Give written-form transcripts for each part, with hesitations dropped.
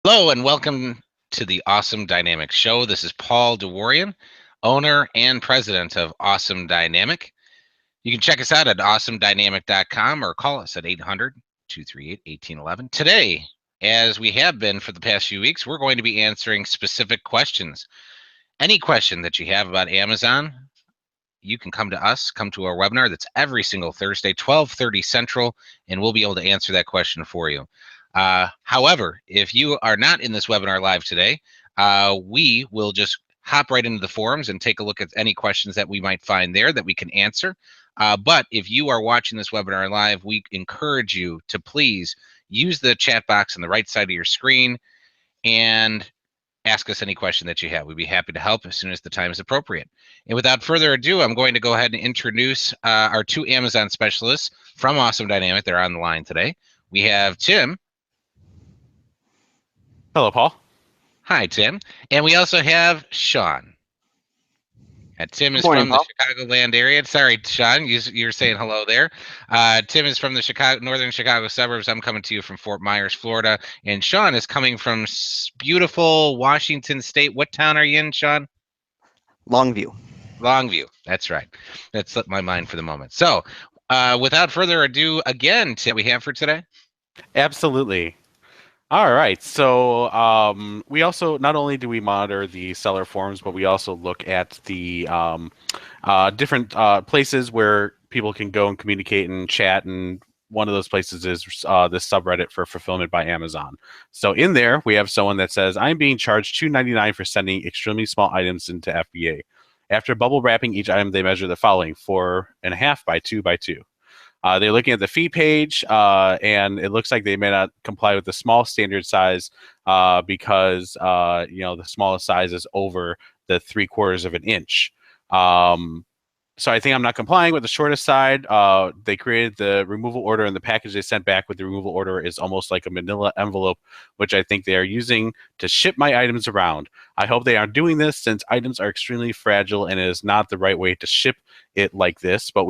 Hello and welcome to the Awesome Dynamic Show. This is Paul DeWarian, owner and president of Awesome Dynamic. You can check us out at awesomedynamic.com or call us at 800-238-1811. Today, as we have been for the past few weeks, we're going to be answering specific questions. Any question that you have about Amazon, you can come to us, come to our webinar that's every single Thursday, 12:30 Central, and we'll be able to answer that question for you. However, if you are not in this webinar live today, we will just hop right into the forums and take a look at any questions that we might find there that we can answer. But if you are watching this webinar live, we encourage you to please use the chat box on the right side of your screen and ask us any question that you have. We'd be happy to help as soon as the time is appropriate. And without further ado, I'm going to go ahead and introduce our two Amazon specialists from Awesome Dynamic. They're on the line today. We have Tim. Hello, Paul. Hi, Tim. And we also have Sean. Tim is Morning, from the Paul. Chicagoland area. Sorry, Sean, you're saying hello there. Tim is from the northern Chicago suburbs. I'm coming to you from Fort Myers, Florida. And Sean is coming from beautiful Washington State. What town are you in, Sean? Longview. Longview. That's right. That slipped my mind for the moment. So, without further ado, again, Tim, we have for today. Absolutely. All right. So we also not only do we monitor the seller forums, but we also look at the different places where people can go and communicate and chat. And one of those places is this subreddit for fulfillment by Amazon. So in there, we have someone that says, "I'm being charged $2.99 for sending extremely small items into FBA. After bubble wrapping each item, they measure the following: 4.5 by 2 by 2. They're looking at the fee page, and it looks like they may not comply with the small standard size because the smallest size is over the 3/4 of an inch. So I think I'm not complying with the shortest side. They created the removal order, and the package they sent back with the removal order is almost like a manila envelope, which I think they are using to ship my items around. I hope they aren't doing this since items are extremely fragile and it is not the right way to ship it like this, but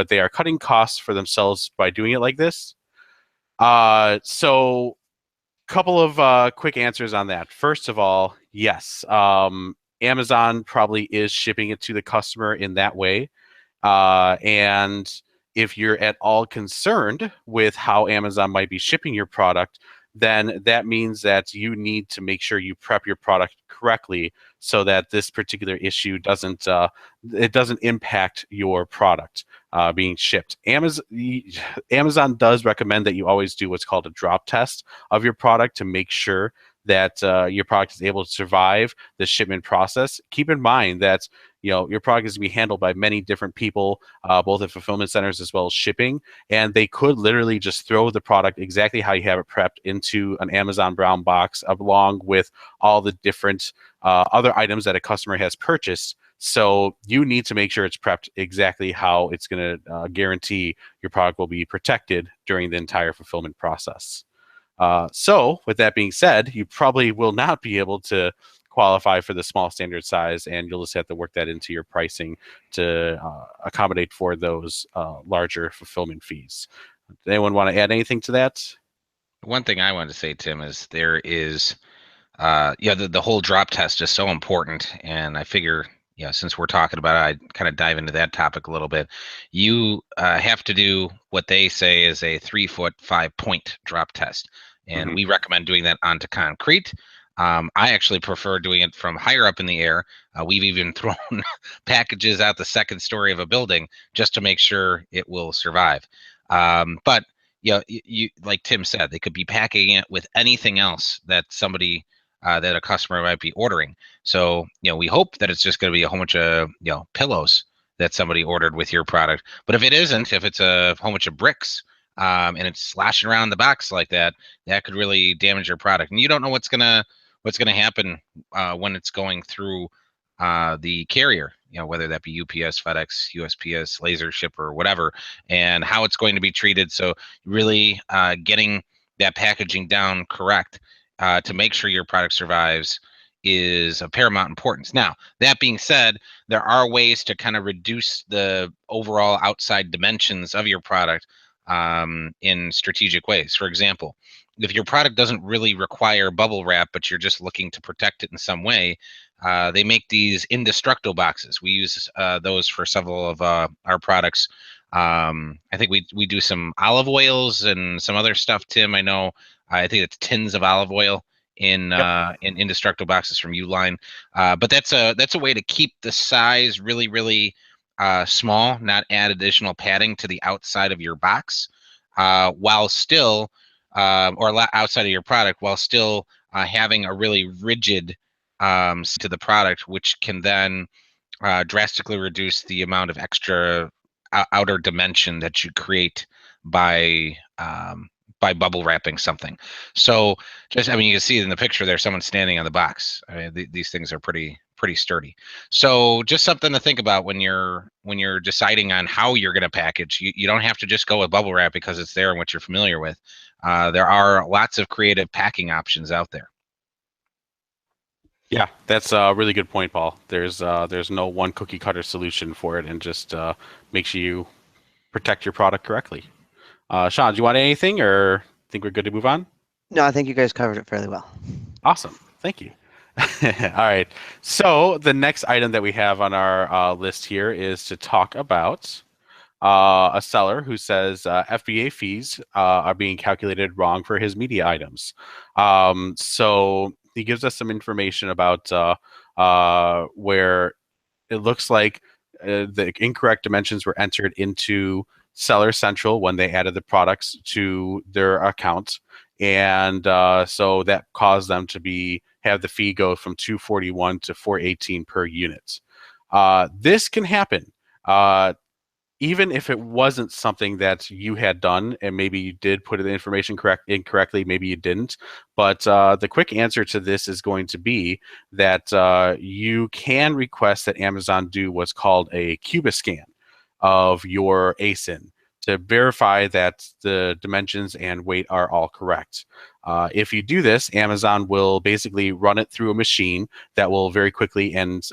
they are cutting costs for themselves by doing it like this. So couple of quick answers on that. First of all, yes, Amazon probably is shipping it to the customer in that way. And if you're at all concerned with how Amazon might be shipping your product, then that means that you need to make sure you prep your product correctly so that this particular issue doesn't impact your product being shipped. Amazon does recommend that you always do what's called a drop test of your product to make sure that your product is able to survive the shipment process. Keep in mind that your product is going to be handled by many different people, both at fulfillment centers as well as shipping, and they could literally just throw the product exactly how you have it prepped into an Amazon brown box along with all the different other items that a customer has purchased. So you need to make sure it's prepped exactly how it's going to guarantee your product will be protected during the entire fulfillment process. So with that being said, you probably will not be able to qualify for the small standard size, and you'll just have to work that into your pricing to accommodate for those larger fulfillment fees. Does anyone want to add anything to that? One thing I wanted to say, Tim, is there is, the whole drop test is so important, and I figure, since we're talking about it, I'd kind of dive into that topic a little bit. You have to do what they say is a 3-foot 5-point drop test, and we recommend doing that onto concrete. I actually prefer doing it from higher up in the air. We've even thrown packages out the second story of a building just to make sure it will survive. But you like Tim said, they could be packing it with anything else that somebody that a customer might be ordering. So we hope that it's just going to be a whole bunch of pillows that somebody ordered with your product. But if it isn't, if it's a whole bunch of bricks and it's slashing around the box like that, that could really damage your product. And you don't know what's gonna happen when it's going through the carrier, whether that be UPS, FedEx, USPS, laser shipper, whatever, and how it's going to be treated. So really getting that packaging down correct to make sure your product survives is of paramount importance. Now, that being said, there are ways to kind of reduce the overall outside dimensions of your product in strategic ways. For example, if your product doesn't really require bubble wrap, but you're just looking to protect it in some way, they make these indestructible boxes. We use those for several of our products. I think we do some olive oils and some other stuff. Tim, I know. I think it's tins of olive oil Yep. in indestructible boxes from Uline. But that's a way to keep the size really small, not add additional padding to the outside of your box, while still outside of your product, while still having a really rigid to the product, which can then drastically reduce the amount of extra outer dimension that you create by bubble wrapping something. So just, I mean, you can see in the picture there, someone standing on the box. I mean, these things are pretty sturdy. So just something to think about when you're deciding on how you're going to package. You don't have to just go with bubble wrap because it's there and what you're familiar with. There are lots of creative packing options out there. Yeah, that's a really good point, Paul. There's no one cookie cutter solution for it, and just make sure you protect your product correctly. Sean, do you want anything, or think we're good to move on? No, I think you guys covered it fairly well. Awesome, thank you. All right, so the next item that we have on our list here is to talk about a seller who says FBA fees are being calculated wrong for his media items. So he gives us some information about where it looks like the incorrect dimensions were entered into Seller Central when they added the products to their account, and so that caused them to have the fee go from $241 to $418 per unit. This can happen. Even if it wasn't something that you had done, and maybe you did put the information incorrectly, maybe you didn't. But the quick answer to this is going to be that you can request that Amazon do what's called a Cubiscan of your ASIN to verify that the dimensions and weight are all correct. If you do this, Amazon will basically run it through a machine that will very quickly and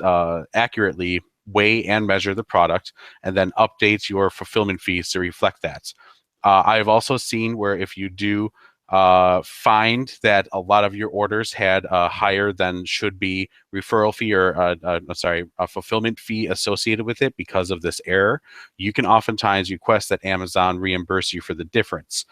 accurately weigh and measure the product, and then update your fulfillment fees to reflect that. I've also seen where if you do find that a lot of your orders had a higher than should be referral fee or a fulfillment fee associated with it because of this error, you can oftentimes request that Amazon reimburse you for the difference.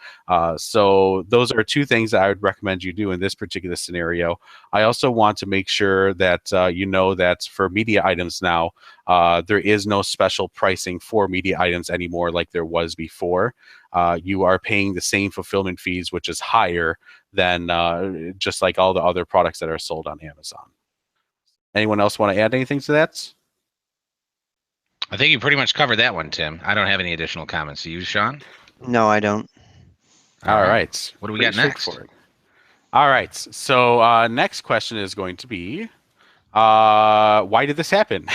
So those are two things that I would recommend you do in this particular scenario. I also want to make sure that you know that for media items now, there is no special pricing for media items anymore like there was before. You are paying the same fulfillment fees, which is higher than just like all the other products that are sold on Amazon. Anyone else want to add anything to that? I think you pretty much covered that one, Tim. I don't have any additional comments. Do you, Sean? No, I don't. All right. What do we got next? All right. So next question is going to be, why did this happen?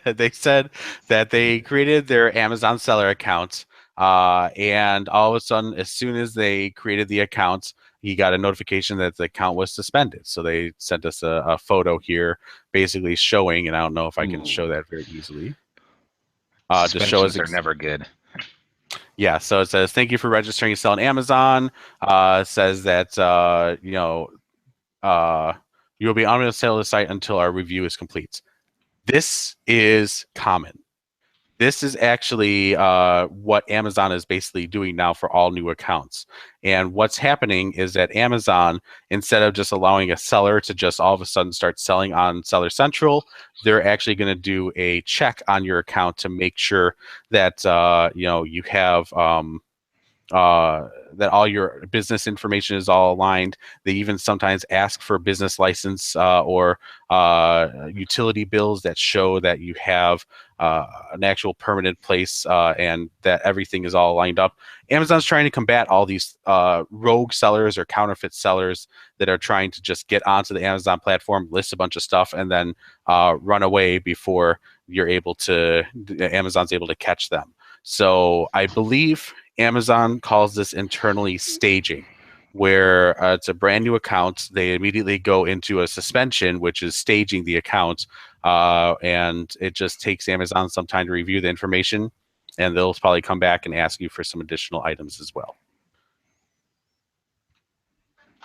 They said that they created their Amazon seller account, and all of a sudden, as soon as they created the account, he got a notification that the account was suspended. So they sent us a photo here, basically showing, and I don't know if I can show that very easily. To show us are never good. Yeah, so it says, thank you for registering to sell on Amazon. Says that, you will be unable to sell the site until our review is complete. This is common. This is actually what Amazon is basically doing now for all new accounts. And what's happening is that Amazon, instead of just allowing a seller to just all of a sudden start selling on Seller Central, they're actually going to do a check on your account to make sure that you have that all your business information is all aligned. They even sometimes ask for business license or utility bills that show that you have an actual permanent place and that everything is all lined up. Amazon's trying to combat all these rogue sellers or counterfeit sellers that are trying to just get onto the Amazon platform, list a bunch of stuff, and then run away before Amazon's able to catch them. So I believe Amazon calls this internally staging, where it's a brand new account. They immediately go into a suspension, which is staging the account, and it just takes Amazon some time to review the information, and they'll probably come back and ask you for some additional items as well.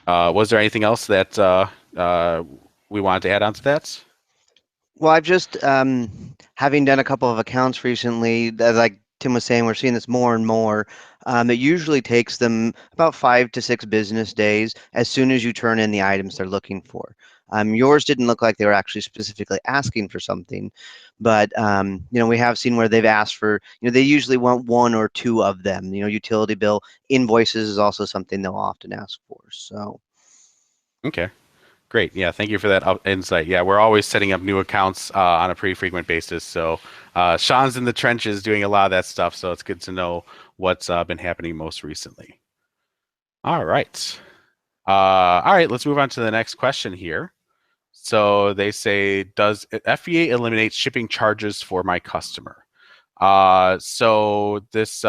Was there anything else that we wanted to add on to that? Well, I've just having done a couple of accounts recently, like Tim was saying, we're seeing this more and more. It usually takes them about 5 to 6 business days as soon as you turn in the items they're looking for. Yours didn't look like they were actually specifically asking for something, but we have seen where they've asked for, they usually want 1 or 2 of them. Utility bill, invoices is also something they'll often ask for. So. Okay. Great. Yeah, thank you for that insight. Yeah, we're always setting up new accounts on a pretty frequent basis. So Sean's in the trenches doing a lot of that stuff. So it's good to know what's been happening most recently. All right. Let's move on to the next question here. So they say, does FBA eliminate shipping charges for my customer? So this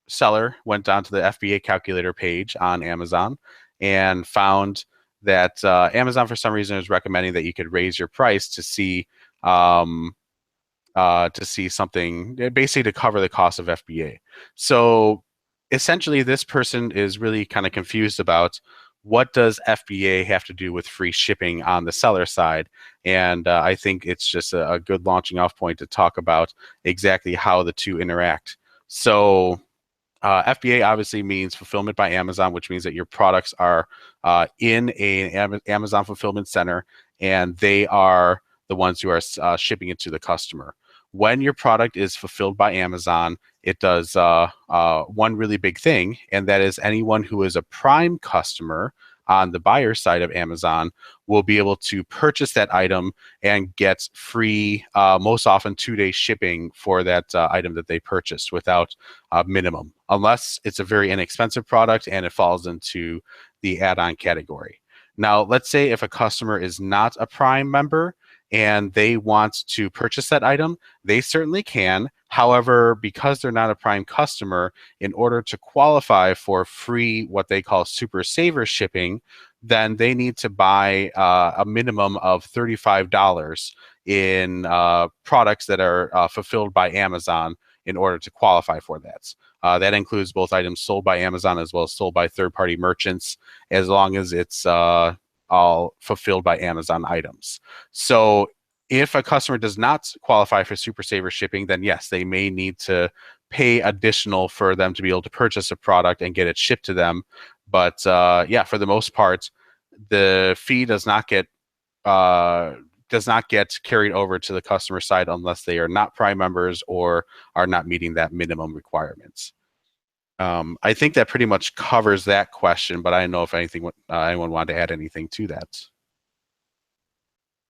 seller went down to the FBA calculator page on Amazon and found that Amazon, for some reason, is recommending that you could raise your price to see something, basically to cover the cost of FBA. So essentially, this person is really kind of confused about what does FBA have to do with free shipping on the seller side. And I think it's just a good launching off point to talk about exactly how the two interact. So FBA obviously means fulfillment by Amazon, which means that your products are in an Amazon fulfillment center, and they are the ones who are shipping it to the customer. When your product is fulfilled by Amazon, it does one really big thing, and that is anyone who is a Prime customer on the buyer side of Amazon will be able to purchase that item and get free, most often 2-day shipping for that item that they purchased without a minimum, unless it's a very inexpensive product and it falls into the add-on category. Now, let's say if a customer is not a Prime member and they want to purchase that item, they certainly can. However, because they're not a Prime customer, in order to qualify for free, what they call Super Saver shipping, then they need to buy a minimum of $35 in products that are fulfilled by Amazon in order to qualify for that. That includes both items sold by Amazon as well as sold by third-party merchants, as long as it's all fulfilled by Amazon items. So if a customer does not qualify for Super Saver shipping, then yes, they may need to pay additional for them to be able to purchase a product and get it shipped to them. But yeah, for the most part, the fee does not get carried over to the customer side unless they are not Prime members or are not meeting that minimum requirements. I think that pretty much covers that question, but I don't know if anyone wanted to add anything to that.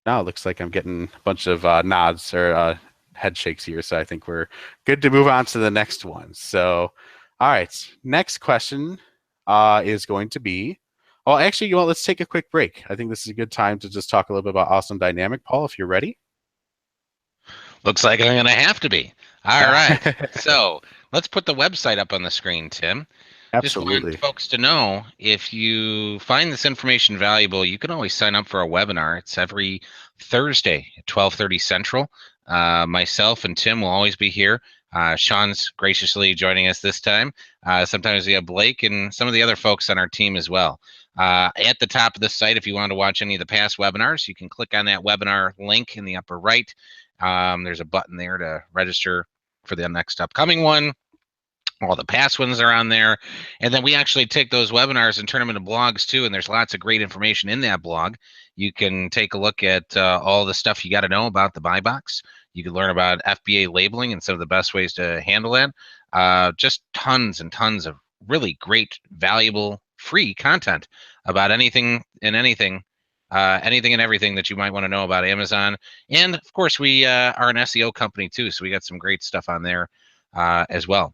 Now it looks like I'm getting a bunch of nods or head shakes here, so I think we're good to move on to the next one. So, all right, next question is going to be, well, actually, let's take a quick break. I think this is a good time to just talk a little bit about Awesome Dynamic. Paul, if you're ready. Looks like I'm going to have to be. All right. So let's put the website up on the screen, Tim. Absolutely. Just want folks to know, if you find this information valuable, you can always sign up for a webinar. It's every Thursday at 12:30 Central. Myself and Tim will always be here. Sean's graciously joining us this time. Sometimes we have Blake and some of the other folks on our team as well. At the top of the site, if you want to watch any of the past webinars, you can click on that webinar link in the upper right. There's a button there to register for the next upcoming one. All the past ones are on there. And then we actually take those webinars and turn them into blogs too. And there's lots of great information in that blog. You can take a look at all the stuff you got to know about the buy box. You can learn about FBA labeling and some of the best ways to handle that. Just tons and tons of really great, valuable, free content about anything and everything that you might want to know about Amazon. And of course, we are an SEO company too, so we got some great stuff on there as well.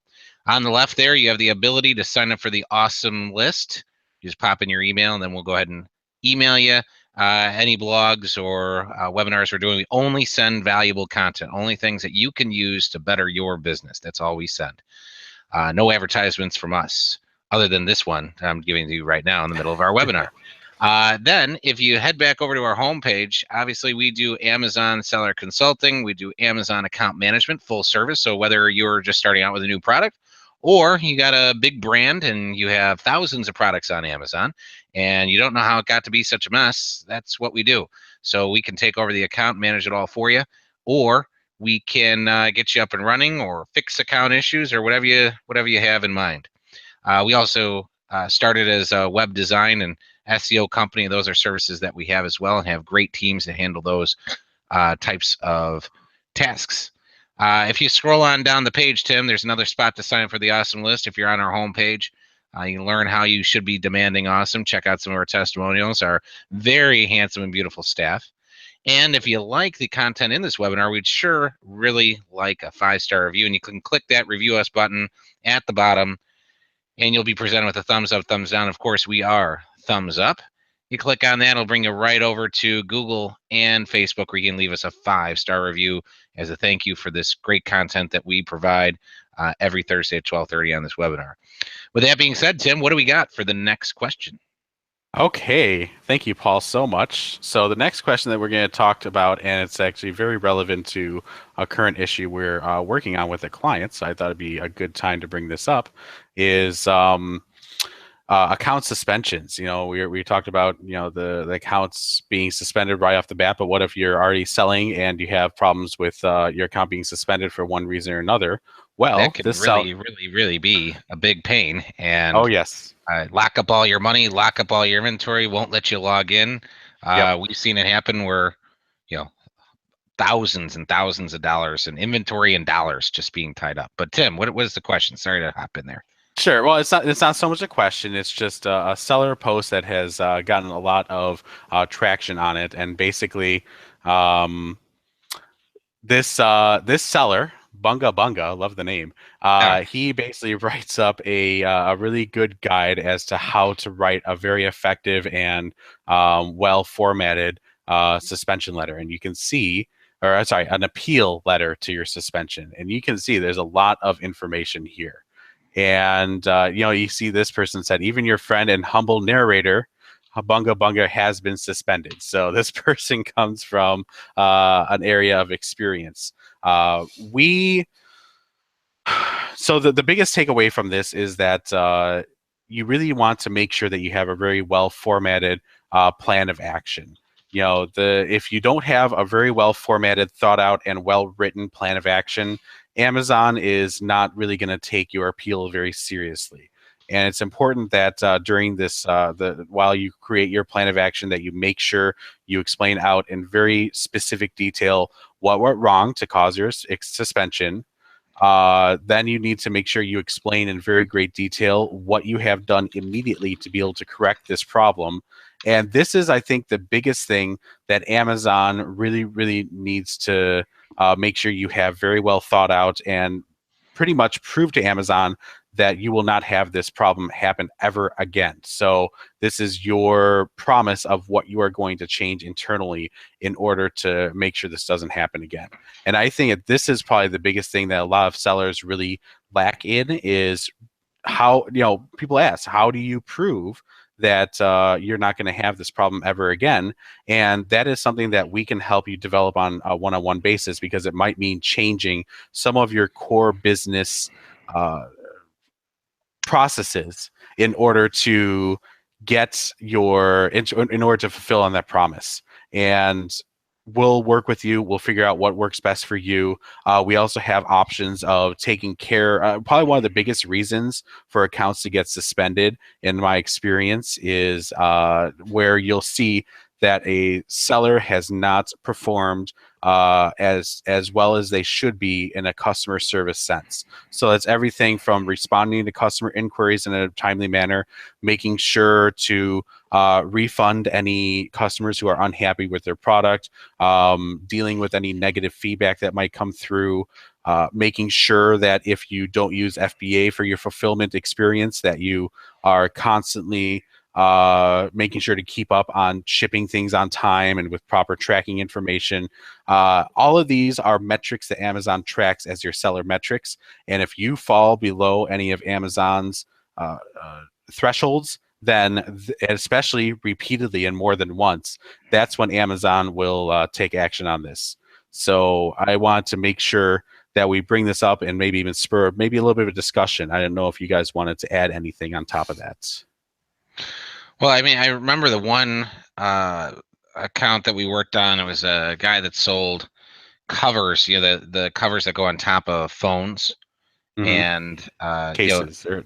On the left there, you have the ability to sign up for the Awesome List. You just pop in your email, and then we'll go ahead and email you any blogs or webinars we're doing. We only send valuable content, only things that you can use to better your business. That's all we send. No advertisements from us, other than this one I'm giving to you right now in the middle of our webinar. Then if you head back over to our homepage, obviously we do Amazon seller consulting. We do Amazon account management, full service. So whether you're just starting out with a new product, or you got a big brand and you have thousands of products on Amazon and you don't know how it got to be such a mess, that's what we do. So we can take over the account, manage it all for you, or we can get you up and running, or fix account issues, or whatever you have in mind. We also started as a web design and SEO company. Those are services that we have as well, and have great teams that handle those types of tasks. If you scroll on down the page, Tim, there's another spot to sign up for the Awesome List. If you're on our homepage, you can learn how you should be demanding awesome. Check out some of our testimonials, our very handsome and beautiful staff. And if you like the content in this webinar, we'd sure really like a 5-star review. And you can click that Review Us button at the bottom, and you'll be presented with a thumbs up, thumbs down. Of course, we are thumbs up. You click on that, it'll bring you right over to Google and Facebook, where you can leave us a 5-star review as a thank you for this great content that we provide every Thursday at 12:30 on this webinar. With that being said, Tim, what do we got for the next question? Okay, thank you, Paul, so much. So the next question that we're going to talk about, and it's actually very relevant to a current issue we're working on with a client, so I thought it'd be a good time to bring this up, is account suspensions. We talked about the accounts being suspended right off the bat, but what if you're already selling and you have problems with your account being suspended for one reason or another? Well, that can really be a big pain. And oh yes, lock up all your money, lock up all your inventory, won't let you log in. Yep. We've seen it happen where thousands and thousands of dollars in inventory and dollars just being tied up. But Tim, what was the question? Sorry to hop in there. Sure. Well, it's not so much a question. It's just a seller post that has gotten a lot of traction on it, and basically, this seller, Bunga Bunga, love the name. He basically writes up a really good guide as to how to write a very effective and well formatted suspension letter, and you can see. Or sorry, an appeal letter to your suspension, and you can see there's a lot of information here. And you see this person said, even your friend and humble narrator, Bunga Bunga, has been suspended. So this person comes from an area of experience. So the biggest takeaway from this is that you really want to make sure that you have a very well formatted plan of action. If you don't have a very well formatted, thought out, and well written plan of action, Amazon is not really going to take your appeal very seriously. And it's important that during this, while you create your plan of action, that you make sure you explain out in very specific detail what went wrong to cause your suspension. Then you need to make sure you explain in very great detail what you have done immediately to be able to correct this problem. And this is, I think, the biggest thing that Amazon really, really needs to make sure you have very well thought out, and pretty much prove to Amazon that you will not have this problem happen ever again. So this is your promise of what you are going to change internally in order to make sure this doesn't happen again. And I think that this is probably the biggest thing that a lot of sellers really lack in, is how, people ask, how do you prove that you're not going to have this problem ever again? And that is something that we can help you develop on a one-on-one basis, because it might mean changing some of your core business processes in order to get in order to fulfill on that promise. And we'll work with you. We'll figure out what works best for you. We also have options of taking care. Probably one of the biggest reasons for accounts to get suspended, in my experience, is where you'll see that a seller has not performed as well as they should be in a customer service sense. So that's everything from responding to customer inquiries in a timely manner, making sure to refund any customers who are unhappy with their product, dealing with any negative feedback that might come through, making sure that if you don't use FBA for your fulfillment experience, that you are constantly making sure to keep up on shipping things on time and with proper tracking information. All of these are metrics that Amazon tracks as your seller metrics. And if you fall below any of Amazon's thresholds, then especially repeatedly and more than once, that's when Amazon will take action on this. So I want to make sure that we bring this up and maybe even spur maybe a little bit of a discussion. I don't know if you guys wanted to add anything on top of that. Well, I mean, I remember the one account that we worked on. It was a guy that sold covers, the covers that go on top of phones, Hmm. and Cases or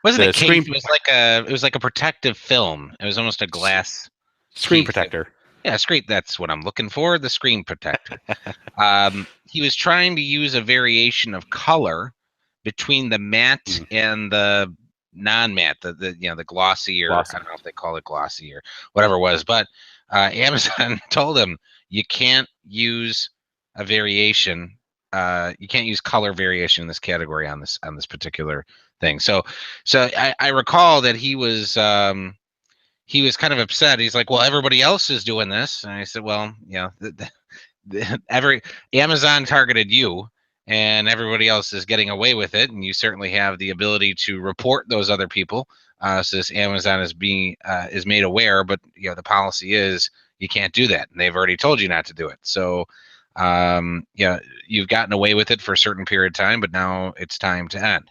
wasn't a the case. screen It was like a protective film. It was almost a glass screen piece. protector. Yeah, screen. That's what I'm looking for. The screen protector. He was trying to use a variation of color between the matte Mm. and the non-matte, the glossy, or I Glossy. don't know if they call it glossy or whatever it was, but Amazon told him you can't use a variation. You can't use color variation in this category on this particular thing. So I recall that he was kind of upset. He's like, well, everybody else is doing this, and I said, well, every Amazon targeted you, and everybody else is getting away with it, and you certainly have the ability to report those other people. So this Amazon is made aware, but the policy is you can't do that, and they've already told you not to do it. So you've gotten away with it for a certain period of time, but now it's time to end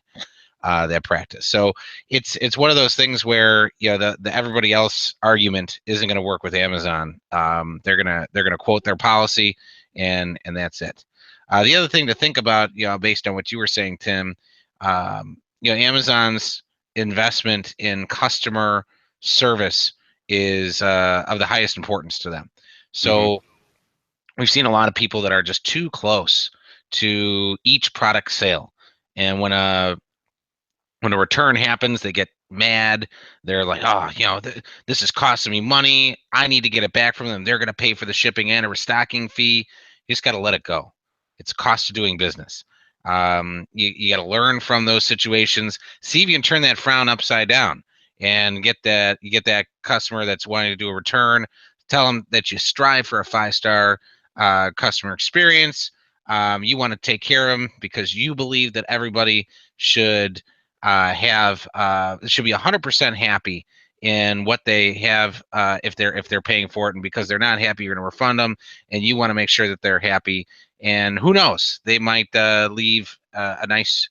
that practice. So it's one of those things where the everybody else argument isn't going to work with Amazon. They're gonna quote their policy, and that's it. The other thing to think about, based on what you were saying, Tim, Amazon's investment in customer service is of the highest importance to them. Hmm. So we've seen a lot of people that are just too close to each product sale, and when a return happens, they get mad. They're like, oh, this is costing me money. I need to get it back from them. They're going to pay for the shipping and a restocking fee. You just got to let it go. It's a cost of doing business. You got to learn from those situations. See if you can turn that frown upside down and get that customer that's wanting to do a return. Tell them that you strive for a 5-star customer experience. You want to take care of them because you believe that everybody should should be 100% happy in what they have if they're paying for it, and because they're not happy, you're going to refund them, and you want to make sure that they're happy. And who knows, they might leave a nice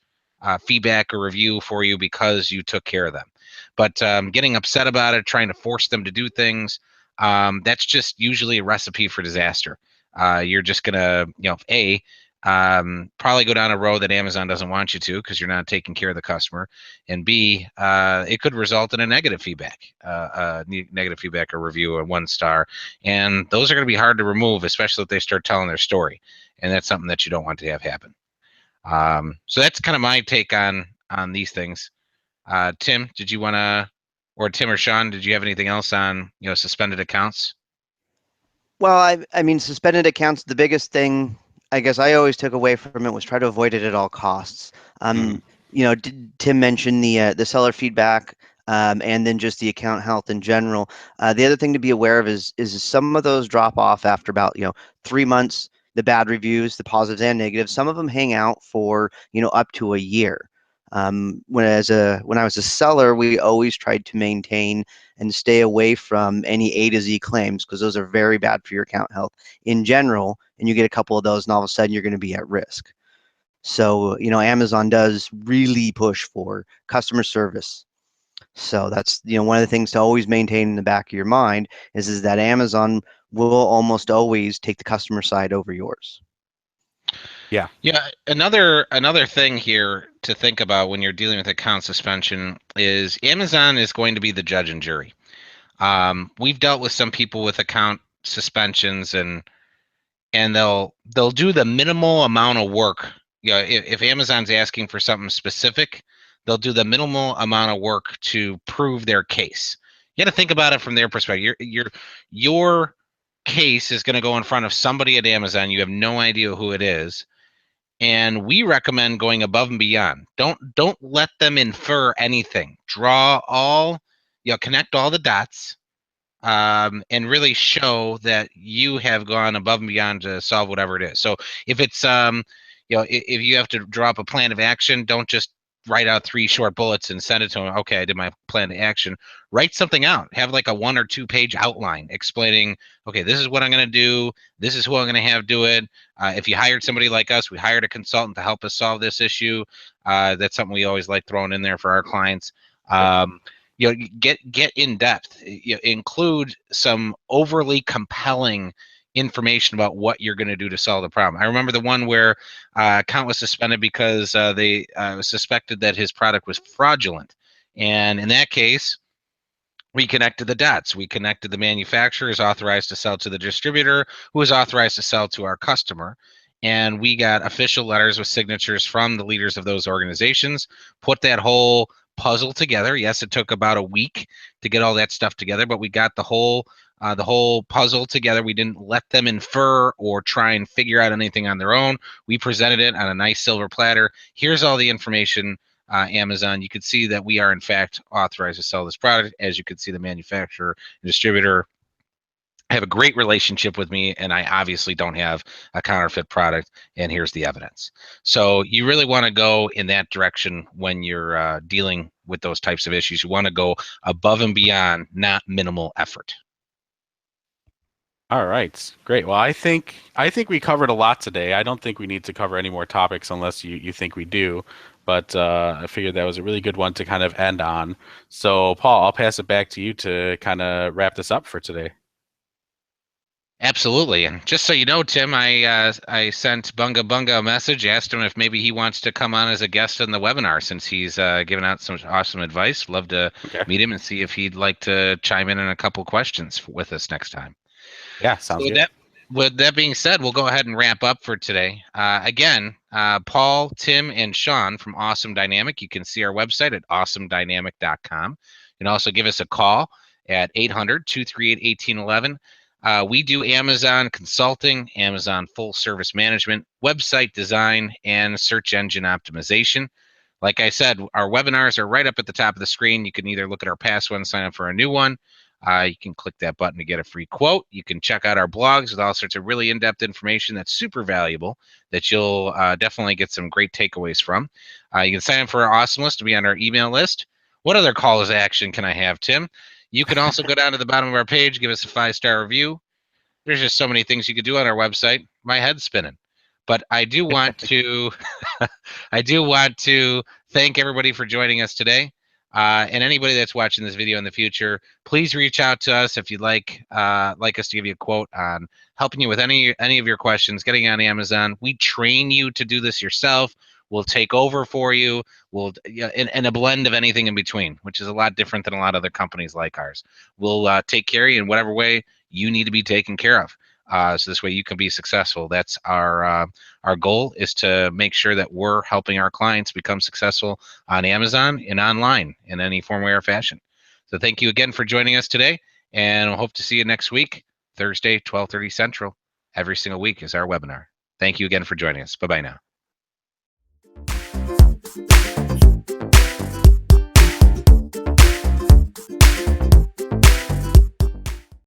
feedback or review for you because you took care of them. But getting upset about it, trying to force them to do things, that's just usually a recipe for disaster. You're just gonna probably go down a road that Amazon doesn't want you to because you're not taking care of the customer, and B, it could result in a negative feedback or review, a 1-star, and those are going to be hard to remove, especially if they start telling their story, and that's something that you don't want to have happen. So that's kind of my take on these things. Tim, did you want to, or Tim or Sean, did you have anything else on suspended accounts? Well, I mean, suspended accounts, the biggest thing I guess I always took away from it was try to avoid it at all costs. Mm. Tim mentioned the seller feedback, and then just the account health in general. The other thing to be aware of is some of those drop off after about 3 months. The bad reviews, the positives and negatives, some of them hang out for up to a year. When I was a seller, we always tried to maintain and stay away from any A to Z claims because those are very bad for your account health in general. And you get a couple of those, and all of a sudden you're going to be at risk. So, Amazon does really push for customer service. So that's, one of the things to always maintain in the back of your mind is that Amazon will almost always take the customer side over yours. Yeah. Yeah, another thing here to think about when you're dealing with account suspension is Amazon is going to be the judge and jury. We've dealt with some people with account suspensions, and they'll do the minimal amount of work. If Amazon's asking for something specific, they'll do the minimal amount of work to prove their case. You got to think about it from their perspective. Your case is going to go in front of somebody at Amazon. You have no idea who it is, and we recommend going above and beyond. Don't let them infer anything. Draw all, connect all the dots, and really show that you have gone above and beyond to solve whatever it is. So if it's if you have to draw up a plan of action, don't just write out 3 short bullets and send it to them. Okay, I did my plan of action. Write something out. Have like a 1 or 2 page outline explaining, okay, this is what I'm going to do. This is who I'm going to have do it. If you hired somebody like us, we hired a consultant to help us solve this issue. That's something we always like throwing in there for our clients. get in depth. Include some overly compelling information about what you're going to do to solve the problem. I remember the one where account was suspended because they suspected that his product was fraudulent, and in that case, we connected the dots. We connected the manufacturer is authorized to sell to the distributor, who is authorized to sell to our customer. And we got official letters with signatures from the leaders of those organizations, put that whole puzzle together. Yes, it took about a week to get all that stuff together, but we got the whole puzzle together. We didn't let them infer or try and figure out anything on their own. We presented it on a nice silver platter. Here's all the information. Amazon, you could see that we are in fact authorized to sell this product. As you could see, the manufacturer and distributor have a great relationship with me, and I obviously don't have a counterfeit product, and here's the evidence. So you really want to go in that direction when you're dealing with those types of issues. You want to go above and beyond, not minimal effort. All right, great. Well, I think we covered a lot today. I don't think we need to cover any more topics unless you think we do. But I figured that was a really good one to kind of end on. So, Paul, I'll pass it back to you to kind of wrap this up for today. Absolutely, and just so you know, Tim, I sent Bunga Bunga a message, asked him if maybe he wants to come on as a guest in the webinar since he's given out some awesome advice. Love to meet him and see if he'd like to chime in on a couple questions with us next time. Yeah, sounds good. With that being said, we'll go ahead and wrap up for today. Again, Paul, Tim, and Sean from Awesome Dynamic. You can see our website at awesomedynamic.com. You can also give us a call at 800-238-1811. We do Amazon consulting, Amazon full service management, website design, and search engine optimization. Like I said, our webinars are right up at the top of the screen. You can either look at our past one, sign up for a new one. You can click that button to get a free quote. You can check out our blogs with all sorts of really in-depth information that's super valuable that you'll definitely get some great takeaways from. You can sign up for our awesome list to be on our email list. What other calls to action can I have, Tim? You can also go down to the bottom of our page, give us a 5-star review. There's just so many things you could do on our website. My head's spinning. But I do want to thank everybody for joining us today. And anybody that's watching this video in the future, please reach out to us if you'd like us to give you a quote on helping you with any of your questions, getting on Amazon. We train you to do this yourself. We'll take over for you. We'll in a blend of anything in between, which is a lot different than a lot of other companies like ours. We'll take care of you in whatever way you need to be taken care of. So this way you can be successful. That's our goal, is to make sure that we're helping our clients become successful on Amazon and online in any form, way, or fashion. So thank you again for joining us today, and we'll hope to see you next week, Thursday, 12:30 Central. Every single week is our webinar. Thank you again for joining us. Bye-bye now.